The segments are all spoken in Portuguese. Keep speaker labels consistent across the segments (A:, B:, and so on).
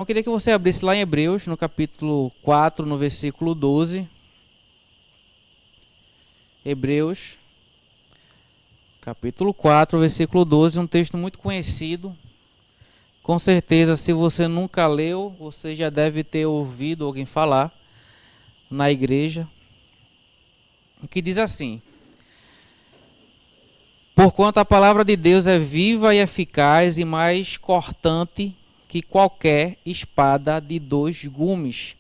A: Eu queria que você abrisse lá em Hebreus, no capítulo 4, no versículo 12. Hebreus, capítulo 4, versículo 12, um texto muito conhecido. Com certeza, se você nunca leu, você já deve ter ouvido alguém falar na igreja. Que diz assim: Porquanto a palavra de Deus é viva e eficaz e mais cortante que qualquer espada de dois gumes,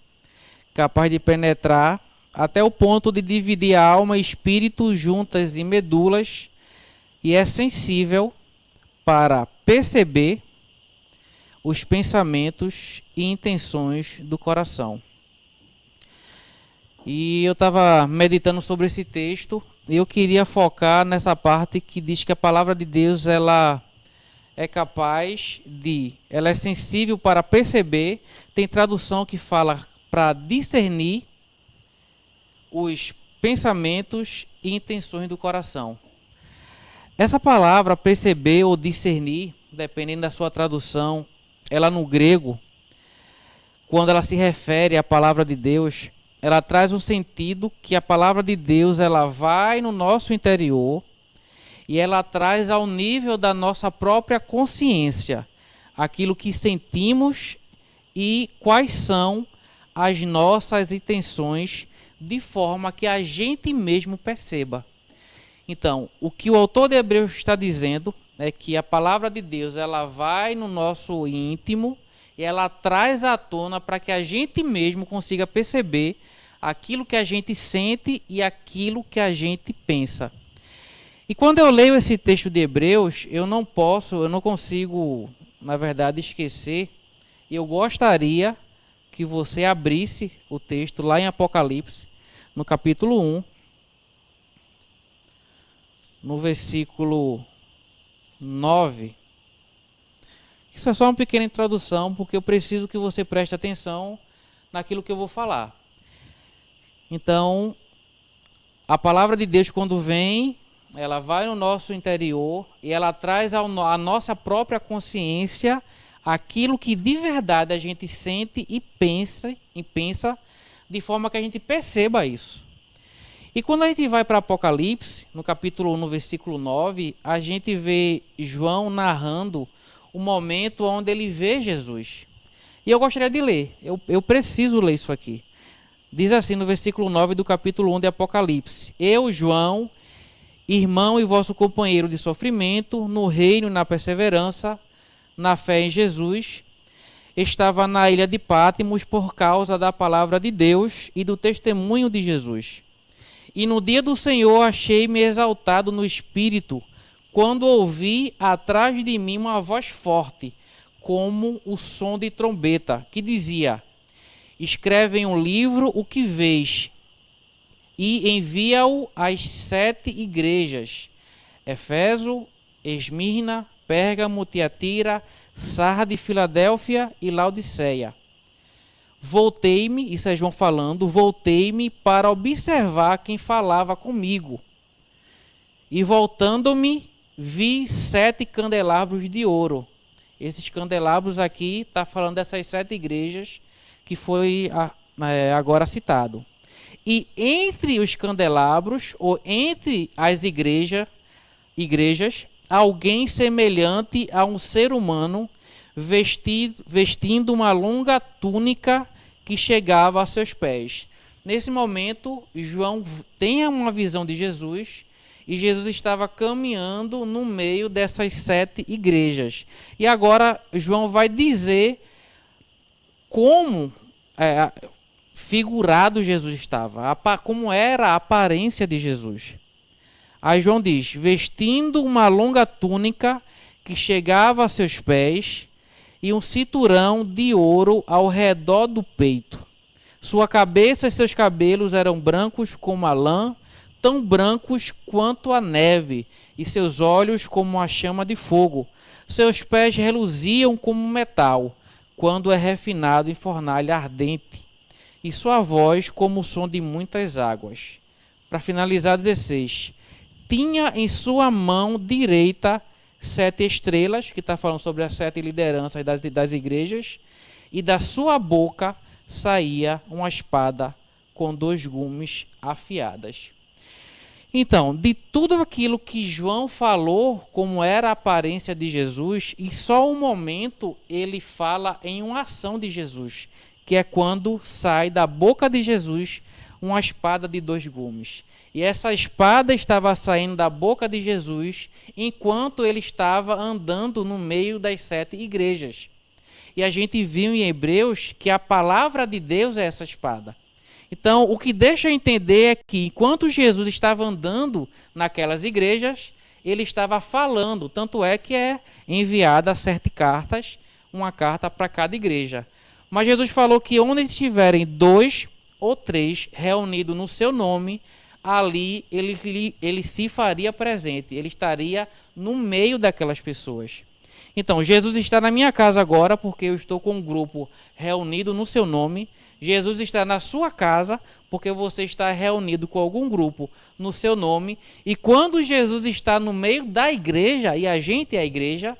A: capaz de penetrar até o ponto de dividir a alma e espírito, juntas e medulas, e é sensível para perceber os pensamentos e intenções do coração. E eu estava meditando sobre esse texto e eu queria focar nessa parte que diz que a palavra de Deus ela é capaz de, ela é sensível para perceber. Tem tradução que fala para discernir os pensamentos e intenções do coração. Essa palavra perceber ou discernir, dependendo da sua tradução, ela no grego, quando ela se refere à palavra de Deus, ela traz um sentido que a palavra de Deus ela vai no nosso interior e ela traz ao nível da nossa própria consciência aquilo que sentimos e quais são as nossas intenções, de forma que a gente mesmo perceba. Então, o que o autor de Hebreus está dizendo é que a palavra de Deus ela vai no nosso íntimo e ela traz à tona para que a gente mesmo consiga perceber aquilo que a gente sente e aquilo que a gente pensa. E quando eu leio esse texto de Hebreus, eu não consigo, na verdade, esquecer. Eu gostaria que você abrisse o texto lá em Apocalipse, no capítulo 1, no versículo 9. Isso é só uma pequena introdução, porque eu preciso que você preste atenção naquilo que eu vou falar. Então, a palavra de Deus, quando vem, ela vai no nosso interior e ela traz à nossa própria consciência aquilo que de verdade a gente sente e pensa, de forma que a gente perceba isso. E quando a gente vai para Apocalipse, no capítulo 1, no versículo 9, a gente vê João narrando o momento onde ele vê Jesus. E eu gostaria de ler, eu preciso ler isso aqui. Diz assim no versículo 9 do capítulo 1 de Apocalipse: Eu, João, irmão e vosso companheiro de sofrimento, no reino e na perseverança, na fé em Jesus, estava na ilha de Patmos por causa da palavra de Deus e do testemunho de Jesus. E no dia do Senhor achei-me exaltado no espírito, quando ouvi atrás de mim uma voz forte, como o som de trombeta, que dizia: Escreve em um livro o que vês e envia-o às 7 igrejas: Éfeso, Esmirna, Pérgamo, Tiatira, Sarde, Filadélfia e Laodiceia. Voltei-me, isso é João falando, voltei-me para observar quem falava comigo. E voltando-me, vi 7 candelabros de ouro. Esses candelabros aqui está falando dessas 7 igrejas que foi agora citado. E entre os candelabros, ou entre as igrejas, alguém semelhante a um ser humano, vestindo uma longa túnica que chegava a seus pés. Nesse momento, João tem uma visão de Jesus, e Jesus estava caminhando no meio dessas 7 igrejas. E agora João vai dizer como figurado Jesus estava, como era a aparência de Jesus. Aí João diz: vestindo uma longa túnica que chegava a seus pés e um cinturão de ouro ao redor do peito. Sua cabeça e seus cabelos eram brancos como a lã, tão brancos quanto a neve, e seus olhos como a chama de fogo. Seus pés reluziam como metal, quando é refinado em fornalha ardente, e sua voz como o som de muitas águas. Para finalizar, 16. Tinha em sua mão direita 7 estrelas, que está falando sobre as 7 lideranças das igrejas, e da sua boca saía uma espada com 2 gumes afiadas. Então, de tudo aquilo que João falou, como era a aparência de Jesus, em só um momento ele fala em uma ação de Jesus, que é quando sai da boca de Jesus uma espada de 2 gumes. E essa espada estava saindo da boca de Jesus enquanto ele estava andando no meio das 7 igrejas. E a gente viu em Hebreus que a palavra de Deus é essa espada. Então, o que deixa eu entender é que, enquanto Jesus estava andando naquelas igrejas, ele estava falando. Tanto é que é enviada 7 cartas, uma carta para cada igreja. Mas Jesus falou que onde estiverem 2 ou 3 reunidos no seu nome, ali ele se faria presente. Ele estaria no meio daquelas pessoas. Então, Jesus está na minha casa agora, porque eu estou com um grupo reunido no seu nome. Jesus está na sua casa, porque você está reunido com algum grupo no seu nome. E quando Jesus está no meio da igreja, e a gente é a igreja,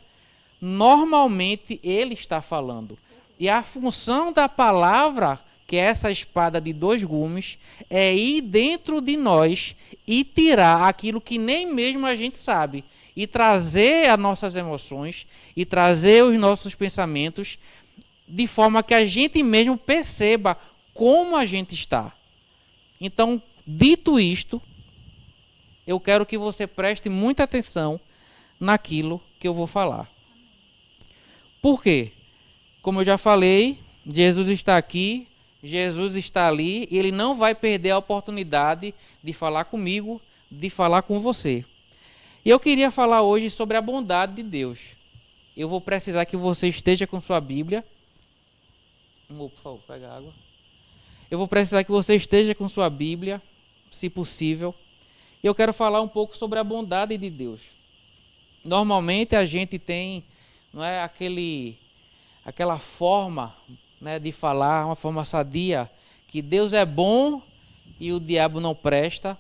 A: normalmente ele está falando. E a função da palavra, que é essa espada de 2 gumes, é ir dentro de nós e tirar aquilo que nem mesmo a gente sabe. E trazer as nossas emoções, e trazer os nossos pensamentos, de forma que a gente mesmo perceba como a gente está. Então, dito isto, eu quero que você preste muita atenção naquilo que eu vou falar. Por quê? Como eu já falei, Jesus está aqui, Jesus está ali, e ele não vai perder a oportunidade de falar comigo, de falar com você. E eu queria falar hoje sobre a bondade de Deus. Eu vou precisar que você esteja com sua Bíblia. Por favor, pega água. Eu vou precisar que você esteja com sua Bíblia, se possível. E eu quero falar um pouco sobre a bondade de Deus. Normalmente a gente tem, não é, aquela forma, né, de falar, uma forma sadia, que Deus é bom e o diabo não presta.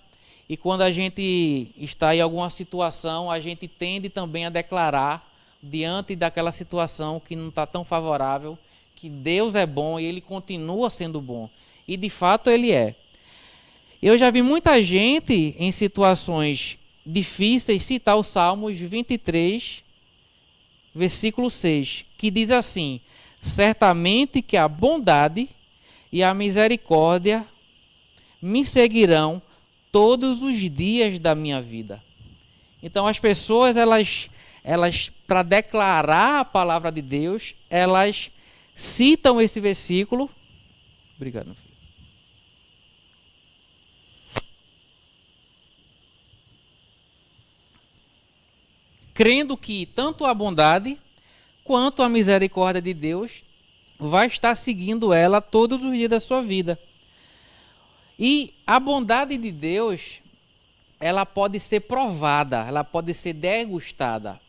A: E quando a gente está em alguma situação, a gente tende também a declarar, diante daquela situação que não está tão favorável, que Deus é bom e ele continua sendo bom. E de fato ele é. Eu já vi muita gente em situações difíceis citar o Salmos 23, versículo 6, que diz assim: certamente que a bondade e a misericórdia me seguirão todos os dias da minha vida. Então as pessoas, elas para declarar a palavra de Deus, elas citam esse versículo. Obrigado, meu filho. Crendo que tanto a bondade quanto a misericórdia de Deus vai estar seguindo ela todos os dias da sua vida. E a bondade de Deus, ela pode ser provada, ela pode ser degustada.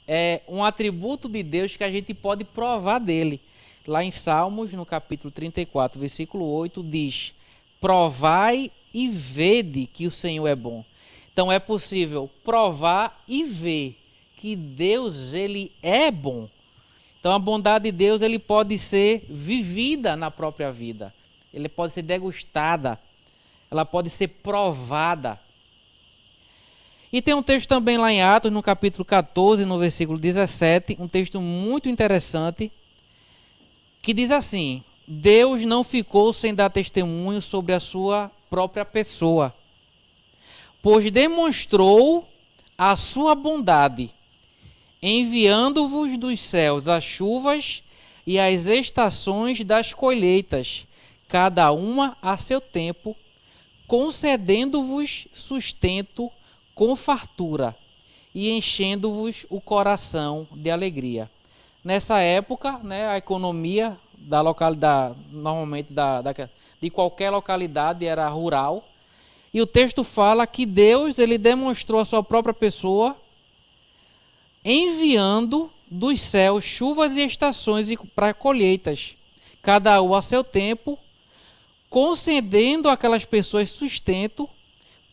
A: É um atributo de Deus que a gente pode provar dele. Lá em Salmos, no capítulo 34, versículo 8, diz: provai e vede que o Senhor é bom. Então é possível provar e ver que Deus, ele é bom. Então a bondade de Deus, ele pode ser vivida na própria vida. Ele pode ser degustada. Ela pode ser provada. E tem um texto também lá em Atos, no capítulo 14, no versículo 17, um texto muito interessante, que diz assim: Deus não ficou sem dar testemunho sobre a sua própria pessoa, pois demonstrou a sua bondade, enviando-vos dos céus as chuvas e as estações das colheitas, cada uma a seu tempo, concedendo-vos sustento com fartura e enchendo-vos o coração de alegria. Nessa época, né, a economia da localidade, normalmente de qualquer localidade, era rural. E o texto fala que Deus, ele demonstrou a sua própria pessoa, enviando dos céus chuvas e estações para colheitas, cada um a seu tempo, concedendo àquelas pessoas sustento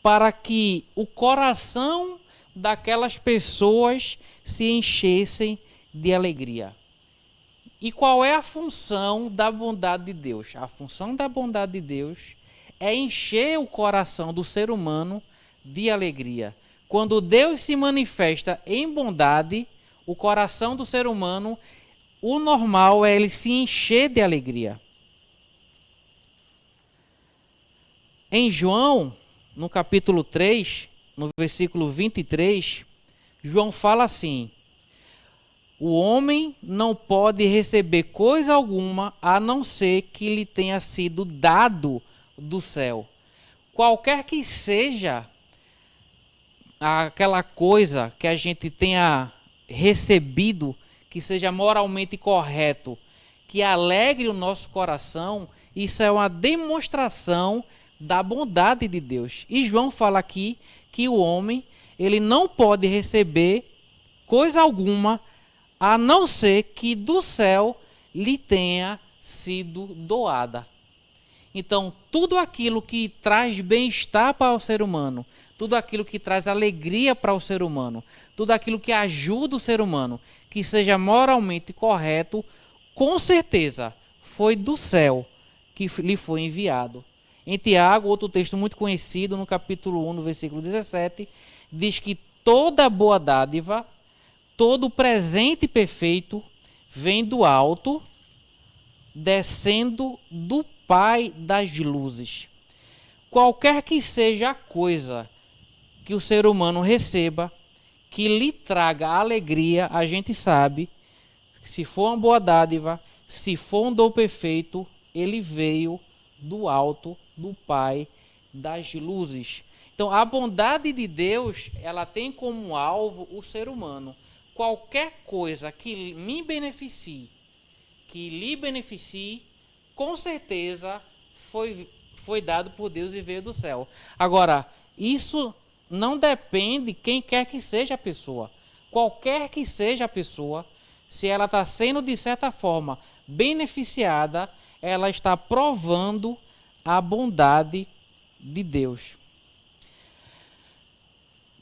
A: para que o coração daquelas pessoas se enchessem de alegria. E qual é a função da bondade de Deus? A função da bondade de Deus é encher o coração do ser humano de alegria. Quando Deus se manifesta em bondade, o coração do ser humano, o normal é ele se encher de alegria. Em João, no capítulo 3, no versículo 23, João fala assim: o homem não pode receber coisa alguma a não ser que lhe tenha sido dado do céu. Qualquer que seja aquela coisa que a gente tenha recebido, que seja moralmente correto, que alegre o nosso coração, isso é uma demonstração da bondade de Deus. E João fala aqui que o homem, ele não pode receber coisa alguma a não ser que do céu lhe tenha sido doada. Então, tudo aquilo que traz bem-estar para o ser humano, tudo aquilo que traz alegria para o ser humano, tudo aquilo que ajuda o ser humano, que seja moralmente correto, com certeza foi do céu que lhe foi enviado. Em Tiago, outro texto muito conhecido, no capítulo 1, no versículo 17, diz que toda boa dádiva, todo presente perfeito vem do alto, descendo do Pai das luzes. Qualquer que seja a coisa que o ser humano receba, que lhe traga alegria, a gente sabe, se for uma boa dádiva, se for um dom perfeito, ele veio do alto, do Pai das luzes. Então, a bondade de Deus, ela tem como alvo o ser humano. Qualquer coisa que me beneficie, que lhe beneficie, com certeza foi dado por Deus e veio do céu. Agora, isso não depende quem quer que seja a pessoa. Qualquer que seja a pessoa, se ela está sendo, de certa forma, beneficiada, ela está provando a bondade de Deus.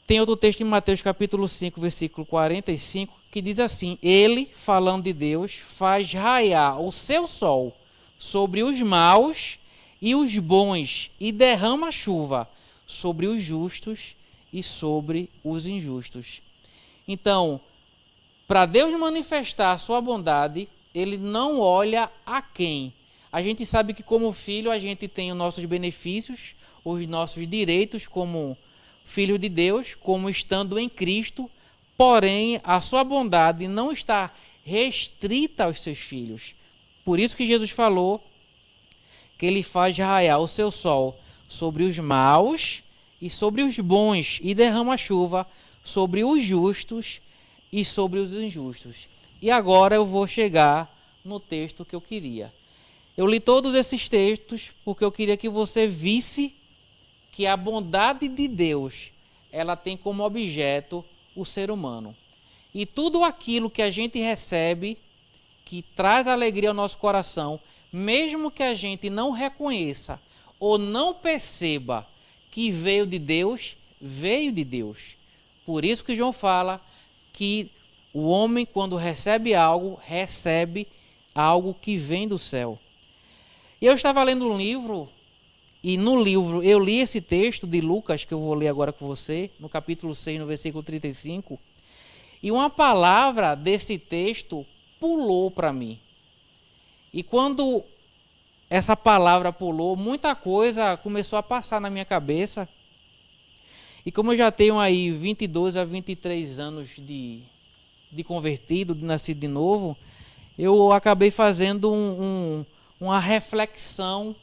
A: Tem outro texto em Mateus capítulo 5, versículo 45, que diz assim: ele, falando de Deus, faz raiar o seu sol sobre os maus e os bons, e derrama chuva sobre os justos e sobre os injustos. Então, para Deus manifestar a sua bondade, ele não olha a quem. A gente sabe que como filho a gente tem os nossos benefícios, os nossos direitos como filho de Deus, como estando em Cristo, porém a sua bondade não está restrita aos seus filhos. Por isso que Jesus falou que ele faz raiar o seu sol sobre os maus e sobre os bons, e derrama chuva sobre os justos e sobre os injustos. E agora eu vou chegar no texto que eu queria. Eu li todos esses textos porque eu queria que você visse que a bondade de Deus, ela tem como objeto o ser humano. E tudo aquilo que a gente recebe, que traz alegria ao nosso coração, mesmo que a gente não reconheça ou não perceba que veio de Deus, veio de Deus. Por isso que João fala que o homem, quando recebe algo que vem do céu. E eu estava lendo um livro, e no livro eu li esse texto de Lucas, que eu vou ler agora com você, no capítulo 6, no versículo 35, e uma palavra desse texto pulou para mim. E quando essa palavra pulou, muita coisa começou a passar na minha cabeça. E como eu já tenho aí 22 a 23 anos de convertido, de nascido de novo, eu acabei fazendo uma reflexão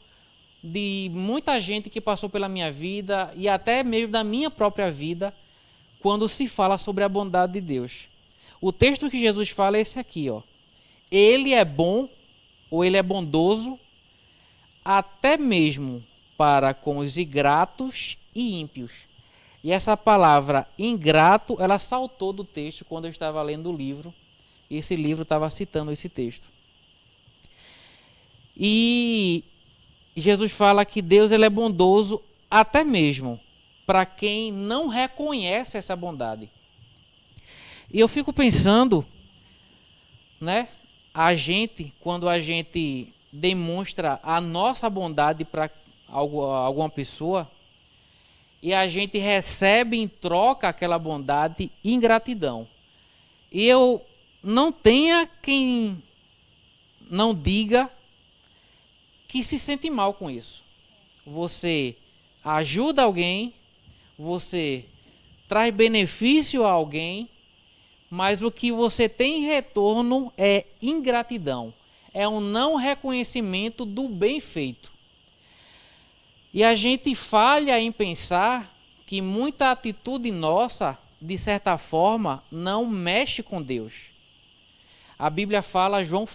A: de muita gente que passou pela minha vida e até mesmo da minha própria vida, quando se fala sobre a bondade de Deus. O texto que Jesus fala é esse aqui, ó. Ele é bom, ou ele é bondoso, até mesmo para com os ingratos e ímpios. E essa palavra ingrato, ela saltou do texto quando eu estava lendo o livro. E esse livro estava citando esse texto. E Jesus fala que Deus, ele é bondoso até mesmo para quem não reconhece essa bondade. E eu fico pensando, né? a gente, quando a gente demonstra a nossa bondade para alguma pessoa, e a gente recebe em troca aquela bondade ingratidão. E eu não tenha quem não diga que se sente mal com isso. Você ajuda alguém, você traz benefício a alguém, mas o que você tem em retorno é ingratidão. É um não reconhecimento do bem feito. E a gente falha em pensar que muita atitude nossa, de certa forma, não mexe com Deus. A Bíblia fala, João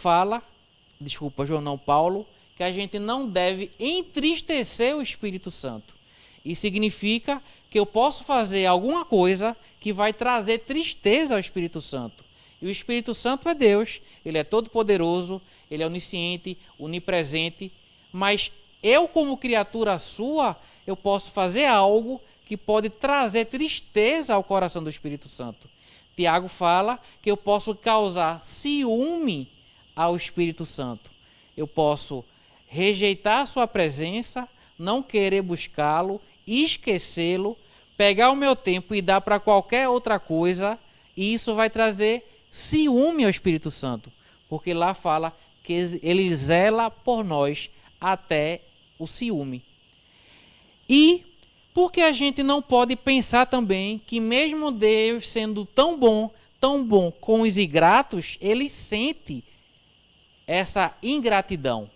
A: não, Paulo, que a gente não deve entristecer o Espírito Santo. Isso significa que eu posso fazer alguma coisa que vai trazer tristeza ao Espírito Santo. E o Espírito Santo é Deus, ele é todo-poderoso, ele é onisciente, onipresente, mas eu, como criatura sua, eu posso fazer algo que pode trazer tristeza ao coração do Espírito Santo. Tiago fala que eu posso causar ciúme ao Espírito Santo. Eu posso rejeitar a sua presença, não querer buscá-lo, esquecê-lo, pegar o meu tempo e dar para qualquer outra coisa, e isso vai trazer ciúme ao Espírito Santo, porque lá fala que ele zela por nós até o ciúme. E porque a gente não pode pensar também que mesmo Deus sendo tão bom com os ingratos, ele sente essa ingratidão.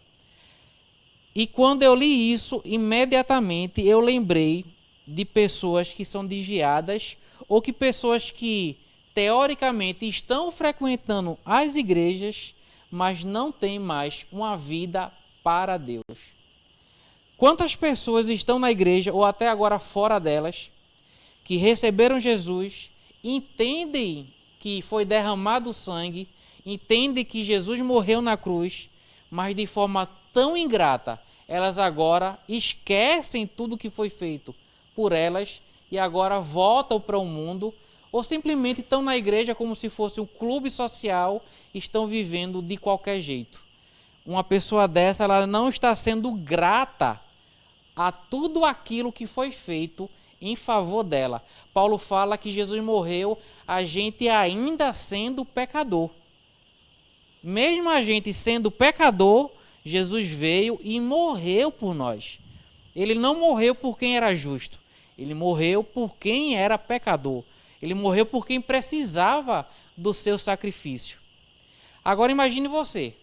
A: E quando eu li isso, imediatamente eu lembrei de pessoas que são desviadas ou que pessoas que teoricamente estão frequentando as igrejas, mas não têm mais uma vida para Deus. Quantas pessoas estão na igreja ou até agora fora delas, que receberam Jesus, entendem que foi derramado sangue, entendem que Jesus morreu na cruz, mas de forma tão ingrata, elas agora esquecem tudo que foi feito por elas e agora voltam para o mundo, ou simplesmente estão na igreja como se fosse um clube social e estão vivendo de qualquer jeito. Uma pessoa dessa, ela não está sendo grata a tudo aquilo que foi feito em favor dela. Paulo fala que Jesus morreu, a gente ainda sendo pecador. Mesmo a gente sendo pecador, Jesus veio e morreu por nós. Ele não morreu por quem era justo, ele morreu por quem era pecador. Ele morreu por quem precisava do seu sacrifício. Agora imagine você,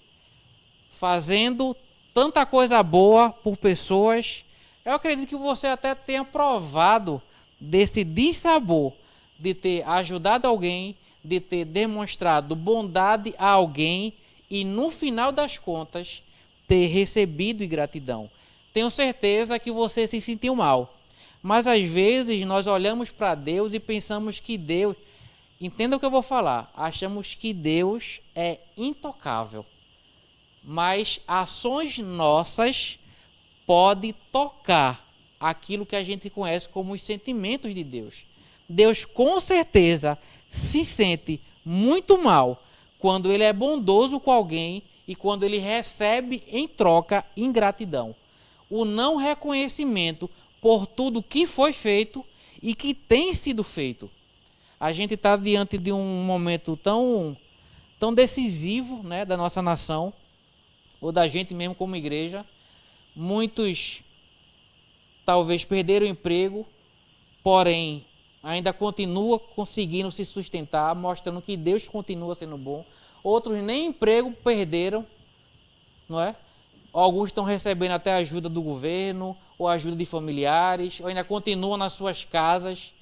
A: fazendo tanta coisa boa por pessoas. Eu acredito que você até tenha provado desse dissabor de ter ajudado alguém, de ter demonstrado bondade a alguém e no final das contas ter recebido ingratidão. Tenho certeza que você se sentiu mal, mas às vezes nós olhamos para Deus e pensamos que Deus, entenda o que eu vou falar, achamos que Deus é intocável, mas ações nossas podem tocar aquilo que a gente conhece como os sentimentos de Deus. Deus com certeza se sente muito mal quando ele é bondoso com alguém e quando ele recebe em troca ingratidão. O não reconhecimento por tudo que foi feito e que tem sido feito. A gente está diante de um momento tão decisivo, né, da nossa nação, ou da gente mesmo como igreja. Muitos talvez perderam o emprego, porém ainda continuam conseguindo se sustentar, mostrando que Deus continua sendo bom. Outros nem emprego perderam, não é? Alguns estão recebendo até ajuda do governo, ou ajuda de familiares, ou ainda continuam nas suas casas.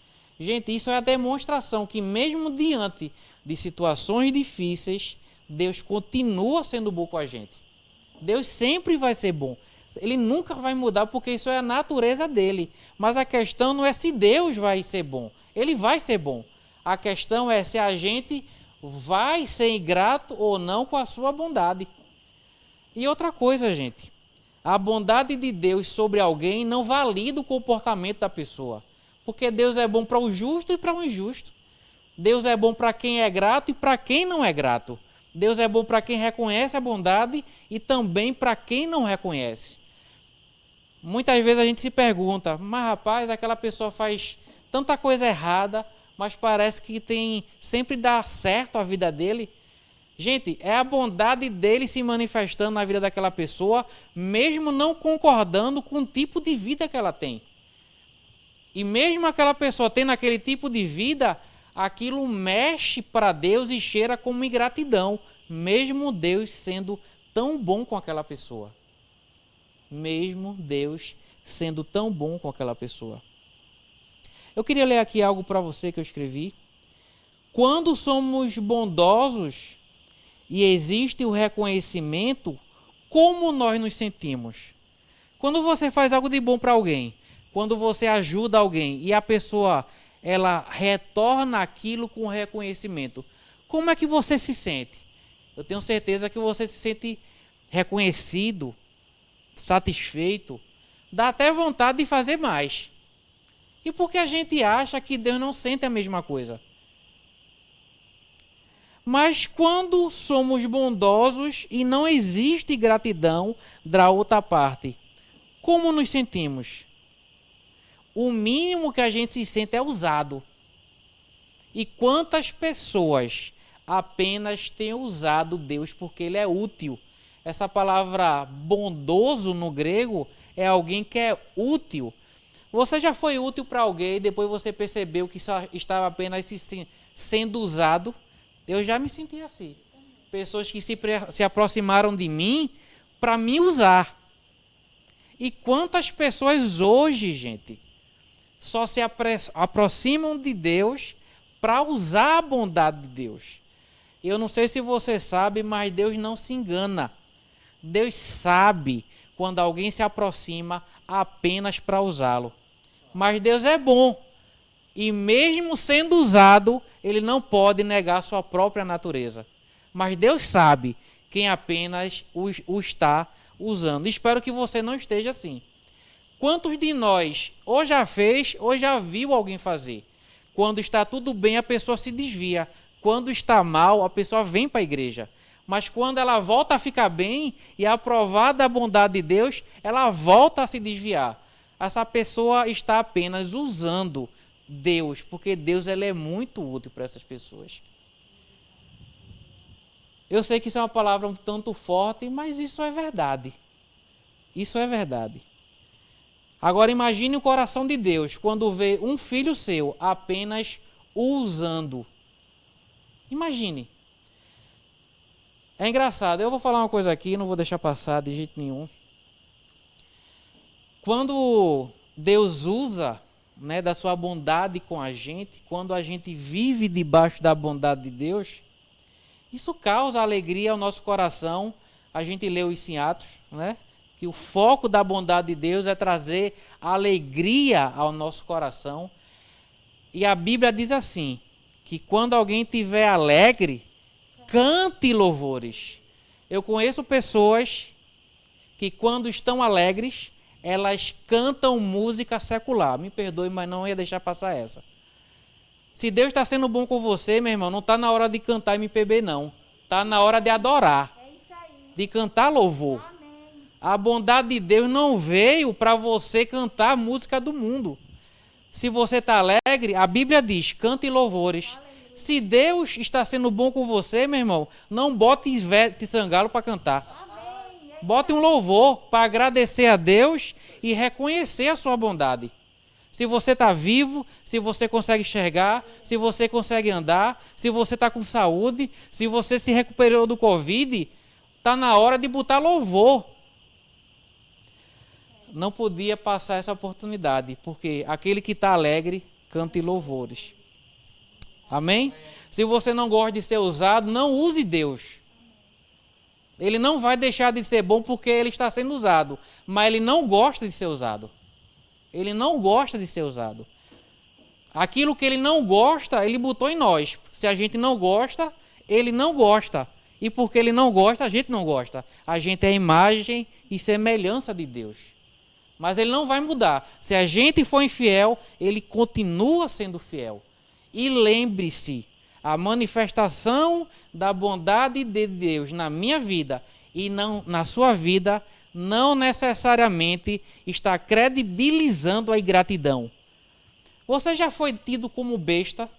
A: Gente, isso é a demonstração que mesmo diante de situações difíceis, Deus continua sendo bom com a gente. Deus sempre vai ser bom. Ele nunca vai mudar porque isso é a natureza dele. Mas a questão não é se Deus vai ser bom. Ele vai ser bom. A questão é se a gente vai ser ingrato ou não com a sua bondade. E outra coisa, gente. A bondade de Deus sobre alguém não valida o comportamento da pessoa. Porque Deus é bom para o justo e para o injusto. Deus é bom para quem é grato e para quem não é grato. Deus é bom para quem reconhece a bondade e também para quem não reconhece. Muitas vezes a gente se pergunta, mas rapaz, aquela pessoa faz tanta coisa errada, mas parece que sempre dá certo a vida dele. Gente, é a bondade dele se manifestando na vida daquela pessoa, mesmo não concordando com o tipo de vida que ela tem. E mesmo aquela pessoa tendo aquele tipo de vida, aquilo mexe para Deus e cheira como ingratidão, mesmo Deus sendo tão bom com aquela pessoa. Mesmo Deus sendo tão bom com aquela pessoa. Eu queria ler aqui algo para você que eu escrevi. Quando somos bondosos e existe o reconhecimento, como nós nos sentimos? Quando você faz algo de bom para alguém, quando você ajuda alguém e a pessoa ela retorna aquilo com reconhecimento, como é que você se sente? Eu tenho certeza que você se sente reconhecido, satisfeito, dá até vontade de fazer mais. E por que a gente acha que Deus não sente a mesma coisa? Mas quando somos bondosos e não existe gratidão da outra parte, como nos sentimos? O mínimo que a gente se sente é usado. E quantas pessoas apenas têm usado Deus porque Ele é útil? Essa palavra bondoso no grego é alguém que é útil. Você já foi útil para alguém e depois você percebeu que só estava apenas sendo usado? Eu já me senti assim. Pessoas que se aproximaram de mim para me usar. E quantas pessoas hoje, gente, só se aproximam de Deus para usar a bondade de Deus? Eu não sei se você sabe, mas Deus não se engana. Deus sabe quando alguém se aproxima apenas para usá-lo. Mas Deus é bom. E mesmo sendo usado, Ele não pode negar sua própria natureza. Mas Deus sabe quem apenas o está usando. Espero que você não esteja assim. Quantos de nós ou já fez ou já viu alguém fazer? Quando está tudo bem, a pessoa se desvia. Quando está mal, a pessoa vem para a igreja. Mas quando ela volta a ficar bem e é aprovada a bondade de Deus, ela volta a se desviar. Essa pessoa está apenas usando Deus, porque Deus ele é muito útil para essas pessoas. Eu sei que isso é uma palavra um tanto forte, mas isso é verdade. Isso é verdade. Agora imagine o coração de Deus quando vê um filho seu apenas o usando. Imagine. É engraçado, eu vou falar uma coisa aqui, não vou deixar passar de jeito nenhum. Quando Deus usa, né, da sua bondade com a gente, quando a gente vive debaixo da bondade de Deus, isso causa alegria ao nosso coração. A gente leu isso em Atos, né? Que o foco da bondade de Deus é trazer alegria ao nosso coração. E a Bíblia diz assim, que quando alguém estiver alegre, cante louvores. Eu conheço pessoas que quando estão alegres, elas cantam música secular. Me perdoe, mas não ia deixar passar essa. Se Deus está sendo bom com você, meu irmão, não está na hora de cantar MPB, não. Está na hora de adorar, de cantar louvor. A bondade de Deus não veio para você cantar a música do mundo. Se você está alegre, a Bíblia diz, cante louvores. Se Deus está sendo bom com você, meu irmão, não bote Ivete Sangalo para cantar. Bote um louvor para agradecer a Deus e reconhecer a sua bondade. Se você está vivo, se você consegue enxergar, se você consegue andar, se você está com saúde, se você se recuperou do Covid, está na hora de botar louvor. Não podia passar essa oportunidade, porque aquele que está alegre, cante louvores. Amém? Se você não gosta de ser usado, não use Deus. Ele não vai deixar de ser bom porque ele está sendo usado, mas ele não gosta de ser usado. Ele não gosta de ser usado. Aquilo que ele não gosta, ele botou em nós. Se a gente não gosta, ele não gosta. E porque ele não gosta, a gente não gosta. A gente é a imagem e semelhança de Deus. Mas ele não vai mudar. Se a gente for infiel, ele continua sendo fiel. E lembre-se, A manifestação da bondade de Deus na minha vida e não na sua vida não necessariamente está credibilizando a ingratidão. Você já foi tido como besta?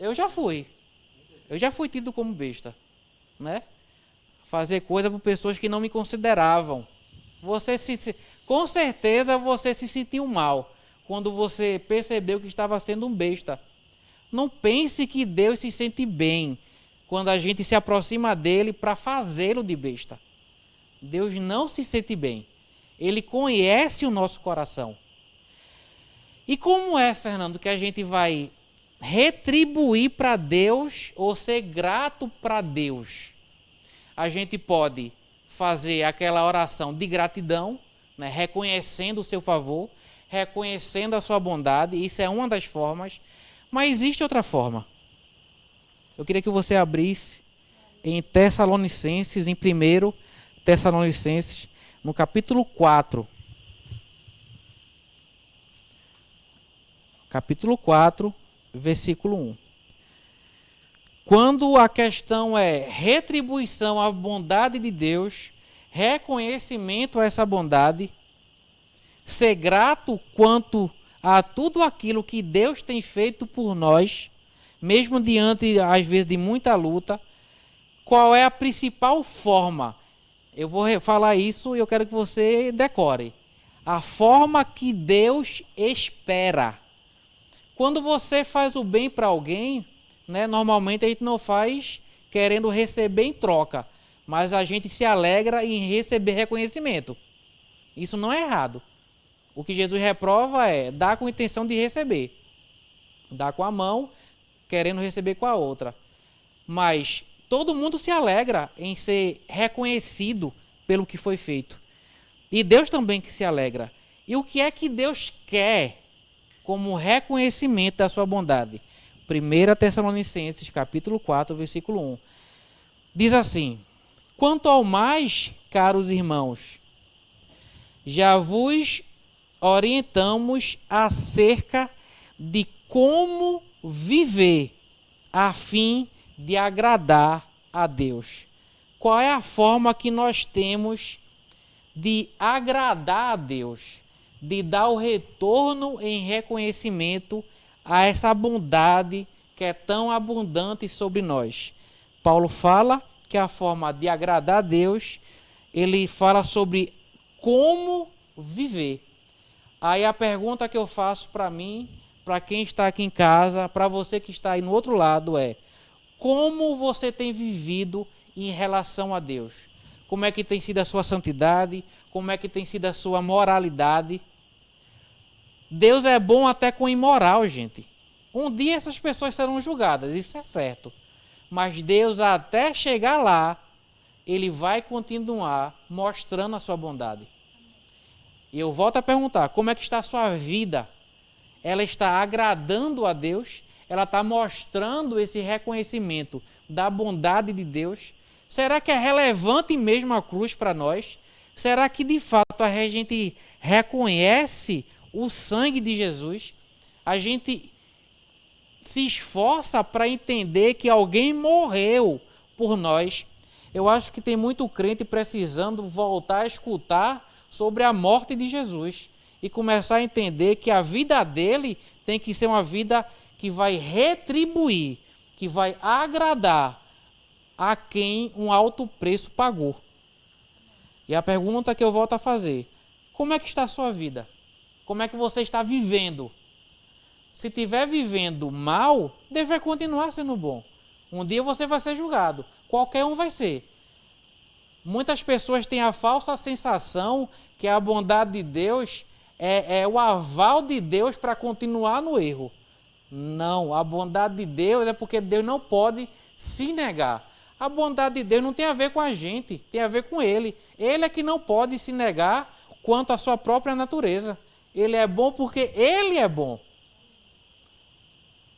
A: Eu já fui. Eu já fui tido como besta, né? Fazer coisa por pessoas que não me consideravam. Com certeza você se sentiu mal quando você percebeu que estava sendo um besta. Não pense que Deus se sente bem quando a gente se aproxima dele para fazê-lo de besta. Deus não se sente bem. Ele conhece o nosso coração. E como é, Fernando, que a gente vai retribuir para Deus ou ser grato para Deus? A gente pode fazer aquela oração de gratidão, né, reconhecendo o seu favor, reconhecendo a sua bondade, isso é uma das formas, mas existe outra forma. Eu queria que você abrisse em Tessalonicenses, em 1 Tessalonicenses, no capítulo 4. Capítulo 4, versículo 1. Quando a questão é retribuição à bondade de Deus, reconhecimento a essa bondade, ser grato quanto a tudo aquilo que Deus tem feito por nós, mesmo diante, às vezes, de muita luta, qual é a principal forma? Eu vou falar isso e eu quero que você decore. A forma que Deus espera. Quando você faz o bem para alguém, né, normalmente a gente não faz querendo receber em troca, mas a gente se alegra em receber reconhecimento. Isso não é errado. O que Jesus reprova é dar com a intenção de receber. Dar com a mão, querendo receber com a outra. Mas todo mundo se alegra em ser reconhecido pelo que foi feito. E Deus também que se alegra. E o que é que Deus quer como reconhecimento da sua bondade? 1 Tessalonicenses, capítulo 4, versículo 1. Diz assim: quanto ao mais, caros irmãos, já vos orientamos acerca de como viver a fim de agradar a Deus. Qual é a forma que nós temos de agradar a Deus? De dar o retorno em reconhecimento a essa bondade que é tão abundante sobre nós. Paulo fala que a forma de agradar a Deus, ele fala sobre como viver. Aí a pergunta que eu faço para mim, para quem está aqui em casa, para você que está aí no outro lado é: como você tem vivido em relação a Deus? Como é que tem sido a sua santidade? Como é que tem sido a sua moralidade? Deus é bom até com o imoral, gente. Um dia essas pessoas serão julgadas, isso é certo. Mas Deus, até chegar lá, Ele vai continuar mostrando a sua bondade. E eu volto a perguntar: como é que está a sua vida? Ela está agradando a Deus? Ela está mostrando esse reconhecimento da bondade de Deus? Será que é relevante mesmo a cruz para nós? Será que de fato a gente reconhece o sangue de Jesus? A gente se esforça para entender que alguém morreu por nós. Eu acho que tem muito crente precisando voltar a escutar sobre a morte de Jesus e começar a entender que a vida dele tem que ser uma vida que vai retribuir, que vai agradar a quem um alto preço pagou. E a pergunta que eu volto a fazer: como é que está a sua vida? Como é que você está vivendo? Se estiver vivendo mal, deve continuar sendo bom. Um dia você vai ser julgado. Qualquer um vai ser. Muitas pessoas têm a falsa sensação que a bondade de Deus é o aval de Deus para continuar no erro. Não, a bondade de Deus é porque Deus não pode se negar. A bondade de Deus não tem a ver com a gente, tem a ver com Ele. Ele é que não pode se negar quanto à sua própria natureza. Ele é bom porque Ele é bom.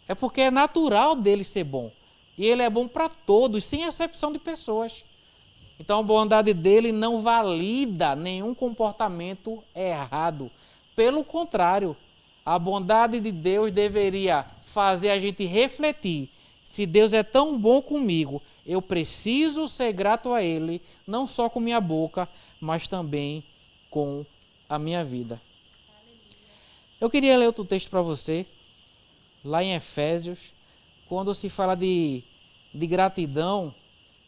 A: É porque é natural dele ser bom. E Ele é bom para todos, sem exceção de pessoas. Então a bondade dele não valida nenhum comportamento errado. Pelo contrário, a bondade de Deus deveria fazer a gente refletir Se Deus é tão bom comigo, eu preciso ser grato a Ele, não só com minha boca, mas também com a minha vida. Eu queria ler outro texto para você, lá em Efésios. Quando se fala de gratidão,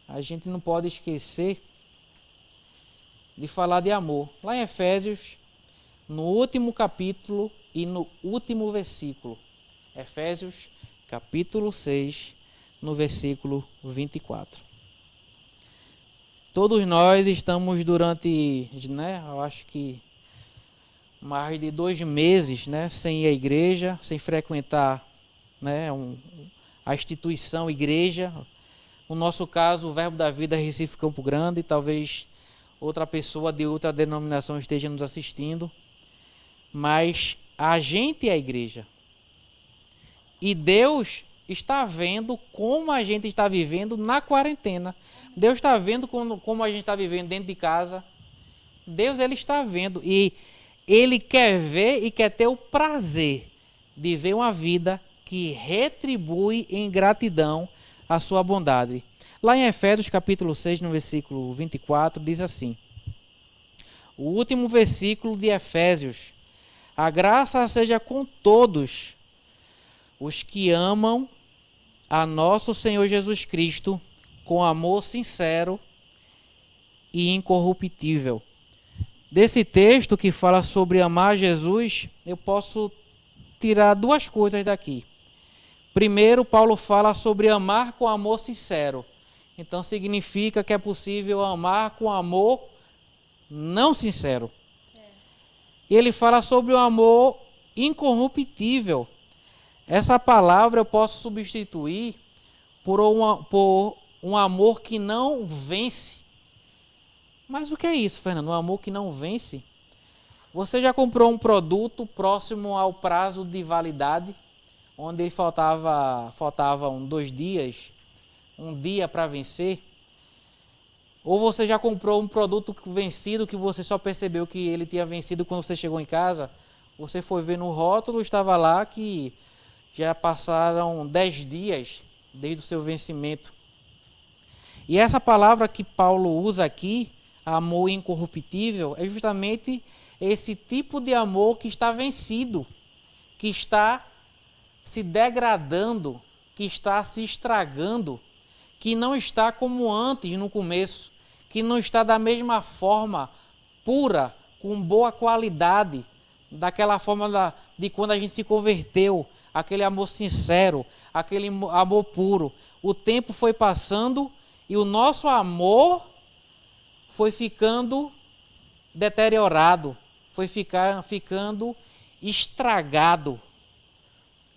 A: a gente não pode esquecer de falar de amor. Lá em Efésios, no último capítulo e no último versículo. Efésios, capítulo 6, no versículo 24. Todos nós estamos durante, eu acho que mais de 2 meses, sem ir à igreja, sem frequentar, a instituição igreja. No nosso caso, o Verbo da Vida Recife Campo Grande, talvez outra pessoa de outra denominação esteja nos assistindo, mas a gente é a igreja. E Deus está vendo como a gente está vivendo na quarentena. Deus está vendo como a gente está vivendo dentro de casa. Deus, Ele está vendo. E Ele quer ver e quer ter o prazer de ver uma vida que retribui em gratidão a sua bondade. Lá em Efésios capítulo 6, no versículo 24, diz assim: o último versículo de Efésios: a graça seja com todos os que amam a nosso Senhor Jesus Cristo com amor sincero e incorruptível. Desse texto que fala sobre amar Jesus, eu posso tirar 2 coisas daqui. Primeiro, Paulo fala sobre amar com amor sincero. Então significa que é possível amar com amor não sincero. E ele fala sobre o amor incorruptível. Essa palavra eu posso substituir por um amor que não vence. Mas o que é isso, Fernando? Um amor que não vence? Você já comprou um produto próximo ao prazo de validade, onde ele faltavam 2 dias, um dia para vencer? Ou você já comprou um produto vencido que você só percebeu que ele tinha vencido quando você chegou em casa? Você foi ver no rótulo, estava lá que já passaram 10 dias desde o seu vencimento. E essa palavra que Paulo usa aqui, amor incorruptível, é justamente esse tipo de amor que está vencido, que está se degradando, que está se estragando, que não está como antes no começo, que não está da mesma forma pura, com boa qualidade, daquela forma de quando a gente se converteu, aquele amor sincero, aquele amor puro. O tempo foi passando e o nosso amor foi ficando deteriorado, foi ficando estragado.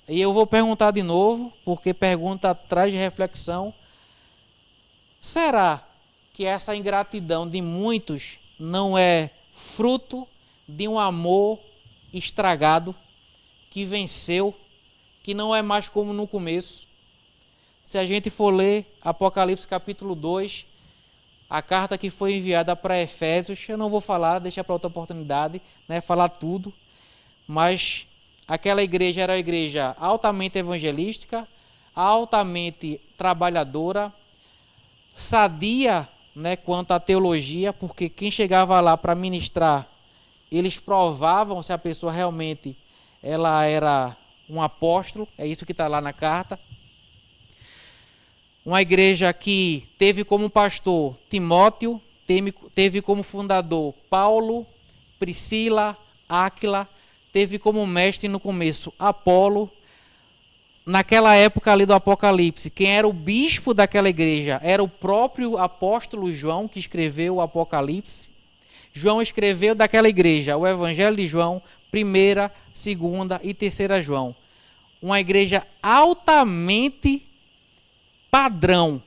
A: E eu vou perguntar de novo, porque pergunta traz de reflexão: será que essa ingratidão de muitos não é fruto de um amor estragado, que venceu, que não é mais como no começo? Se a gente for ler Apocalipse capítulo 2, a carta que foi enviada para Efésios, eu não vou falar, deixa para outra oportunidade, falar tudo, mas aquela igreja era uma igreja altamente evangelística, altamente trabalhadora, sadia, quanto à teologia, porque quem chegava lá para ministrar, eles provavam se a pessoa realmente ela era um apóstolo, é isso que está lá na carta. Uma igreja que teve como pastor Timóteo, teve como fundador Paulo, Priscila, Áquila, teve como mestre no começo Apolo. Naquela época ali do Apocalipse, quem era o bispo daquela igreja era o próprio apóstolo João, que escreveu o Apocalipse. João escreveu daquela igreja o Evangelho de João, 1ª, 2ª e 3ª João. Uma igreja altamente padrão,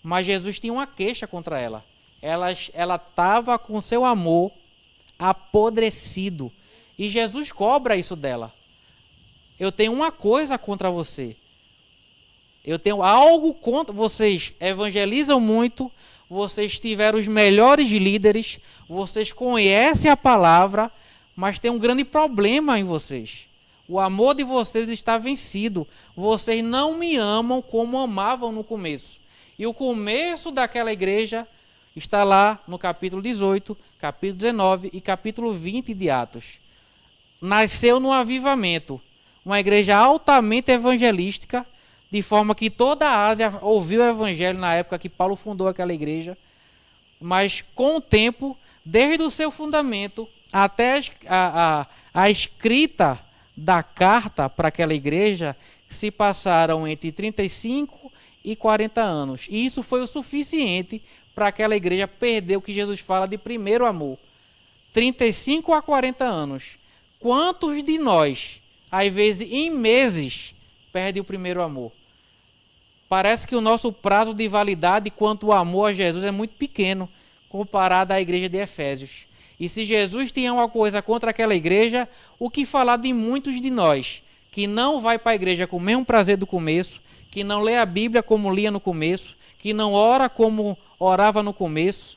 A: mas Jesus tinha uma queixa contra ela. Ela estava com seu amor apodrecido. E Jesus cobra isso dela. Eu tenho uma coisa contra você. Eu tenho algo contra vocês. Evangelizam muito, vocês tiveram os melhores líderes, vocês conhecem a palavra, mas tem um grande problema em vocês. O amor de vocês está vencido. Vocês não me amam como amavam no começo. E o começo daquela igreja está lá no capítulo 18, capítulo 19 e capítulo 20 de Atos. Nasceu no avivamento. Uma igreja altamente evangelística, de forma que toda a Ásia ouviu o evangelho na época que Paulo fundou aquela igreja. Mas com o tempo, desde o seu fundamento até a escrita da carta para aquela igreja, se passaram entre 35 e 40 anos. E isso foi o suficiente para aquela igreja perder o que Jesus fala de primeiro amor. 35 a 40 anos. Quantos de nós, às vezes em meses, perde o primeiro amor? Parece que o nosso prazo de validade quanto ao amor a Jesus é muito pequeno, comparado à igreja de Efésios. E se Jesus tinha uma coisa contra aquela igreja, o que falar de muitos de nós, que não vai para a igreja com o mesmo prazer do começo, que não lê a Bíblia como lia no começo, que não ora como orava no começo,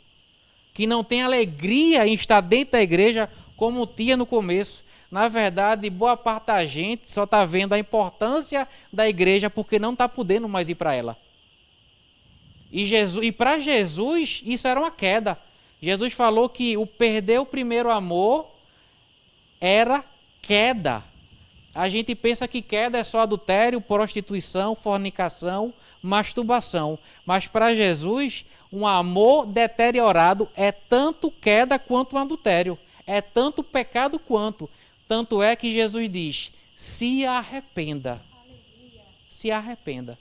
A: que não tem alegria em estar dentro da igreja como tinha no começo. Na verdade, boa parte da gente só está vendo a importância da igreja porque não está podendo mais ir para ela. E para Jesus, isso era uma queda. Jesus falou que o perder o primeiro amor era queda. A gente pensa que queda é só adultério, prostituição, fornicação, masturbação. Mas para Jesus, um amor deteriorado é tanto queda quanto um adultério. É tanto pecado quanto. Tanto é que Jesus diz, se arrependa. Aleluia. Se arrependa.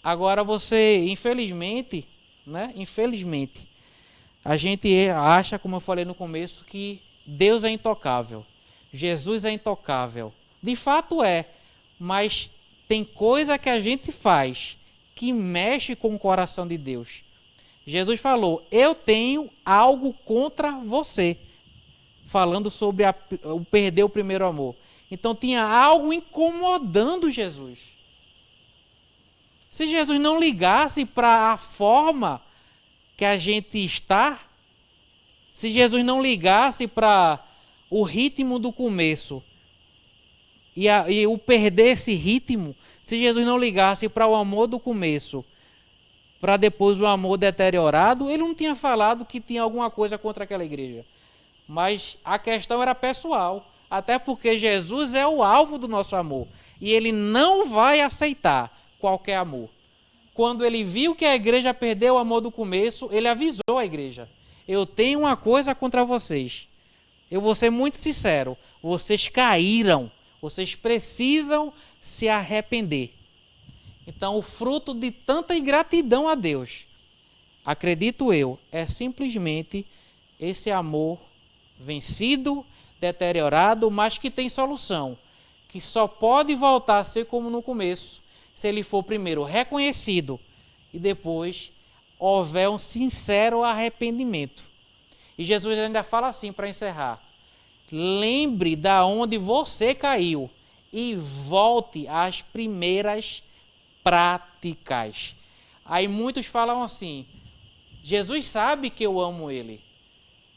A: Agora você, infelizmente, a gente acha, como eu falei no começo, que Deus é intocável. Jesus é intocável. De fato é, mas tem coisa que a gente faz que mexe com o coração de Deus. Jesus falou, eu tenho algo contra você. Falando sobre o perder o primeiro amor. Então tinha algo incomodando Jesus. Se Jesus não ligasse para a forma que a gente está, se Jesus não ligasse para o ritmo do começo e o perder esse ritmo, se Jesus não ligasse para o amor do começo, para depois o amor deteriorado, ele não tinha falado que tinha alguma coisa contra aquela igreja. Mas a questão era pessoal, até porque Jesus é o alvo do nosso amor e ele não vai aceitar qualquer amor. Quando ele viu que a igreja perdeu o amor do começo, ele avisou a igreja, eu tenho uma coisa contra vocês, eu vou ser muito sincero, vocês caíram, vocês precisam se arrepender. Então o fruto de tanta ingratidão a Deus, acredito eu, é simplesmente esse amor vencido, deteriorado, mas que tem solução, que só pode voltar a ser como no começo, se ele for primeiro reconhecido e depois houver um sincero arrependimento. E Jesus ainda fala assim para encerrar, lembre da onde você caiu e volte às primeiras práticas. Aí muitos falam assim, Jesus sabe que eu amo ele.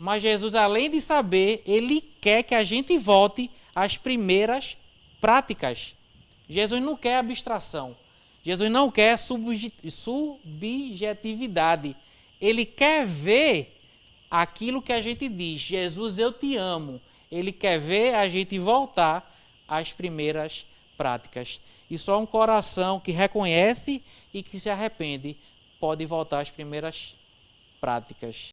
A: Mas Jesus, além de saber, ele quer que a gente volte às primeiras práticas. Jesus não quer abstração. Jesus não quer subjetividade. Ele quer ver aquilo que a gente diz. Jesus, eu te amo. Ele quer ver a gente voltar às primeiras práticas. E só um coração que reconhece e que se arrepende pode voltar às primeiras práticas.